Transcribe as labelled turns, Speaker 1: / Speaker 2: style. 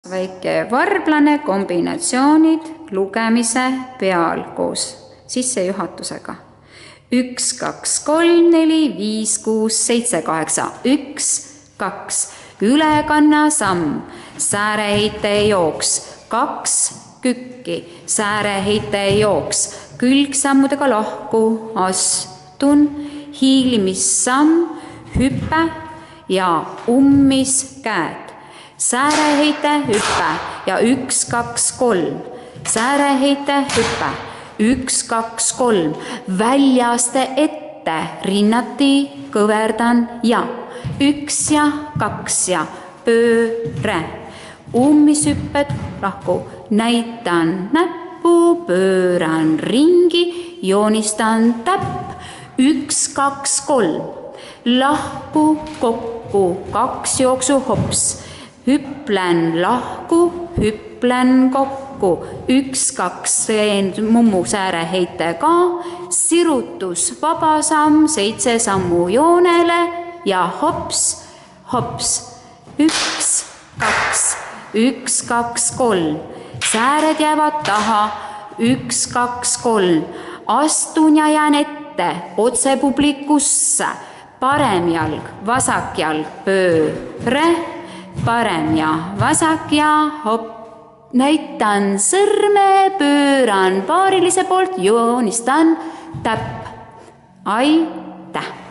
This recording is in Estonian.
Speaker 1: väike varblane kombinatsioonid lugemise peal koos sissejuhatusega. 1, 2, 3, 4, 5, 6, 7, 8, 1, 2, ülekanna samm, sääreheite jooks, 2 kükki, sääreheite jooks, külgsammudega lahku astun, hiilimissamm, hüpe ja ummis käed. Sääreheite hüpe ja 1, 2, 3, sääreheite hüpe, 1, 2, 3, väljaste ette, rinnati, kõverdan ja 1 ja 2 ja pööre. Ummishüpped lahku, näitan näppu, pööran ringi, joonistan täpp, 1, 2, 3, lahku, kokku, 2 jooksu hops, hüplen lahku, hüplen kokku, 1, 2, teen mummu sääreheite ka, sirutus, vabasamm, 7 sammu joonele ja hops, hops, 1, 2, 1, 2, 3, sääred jäävad taha, 1, 2, 3, astun ja jään ette, otse publikusse, parem jalg, vasak jalg, pööre, parem ja vasak ja hopp, näitan sõrme, pööran paarilise poolt, joonistan täpp. Aitäh!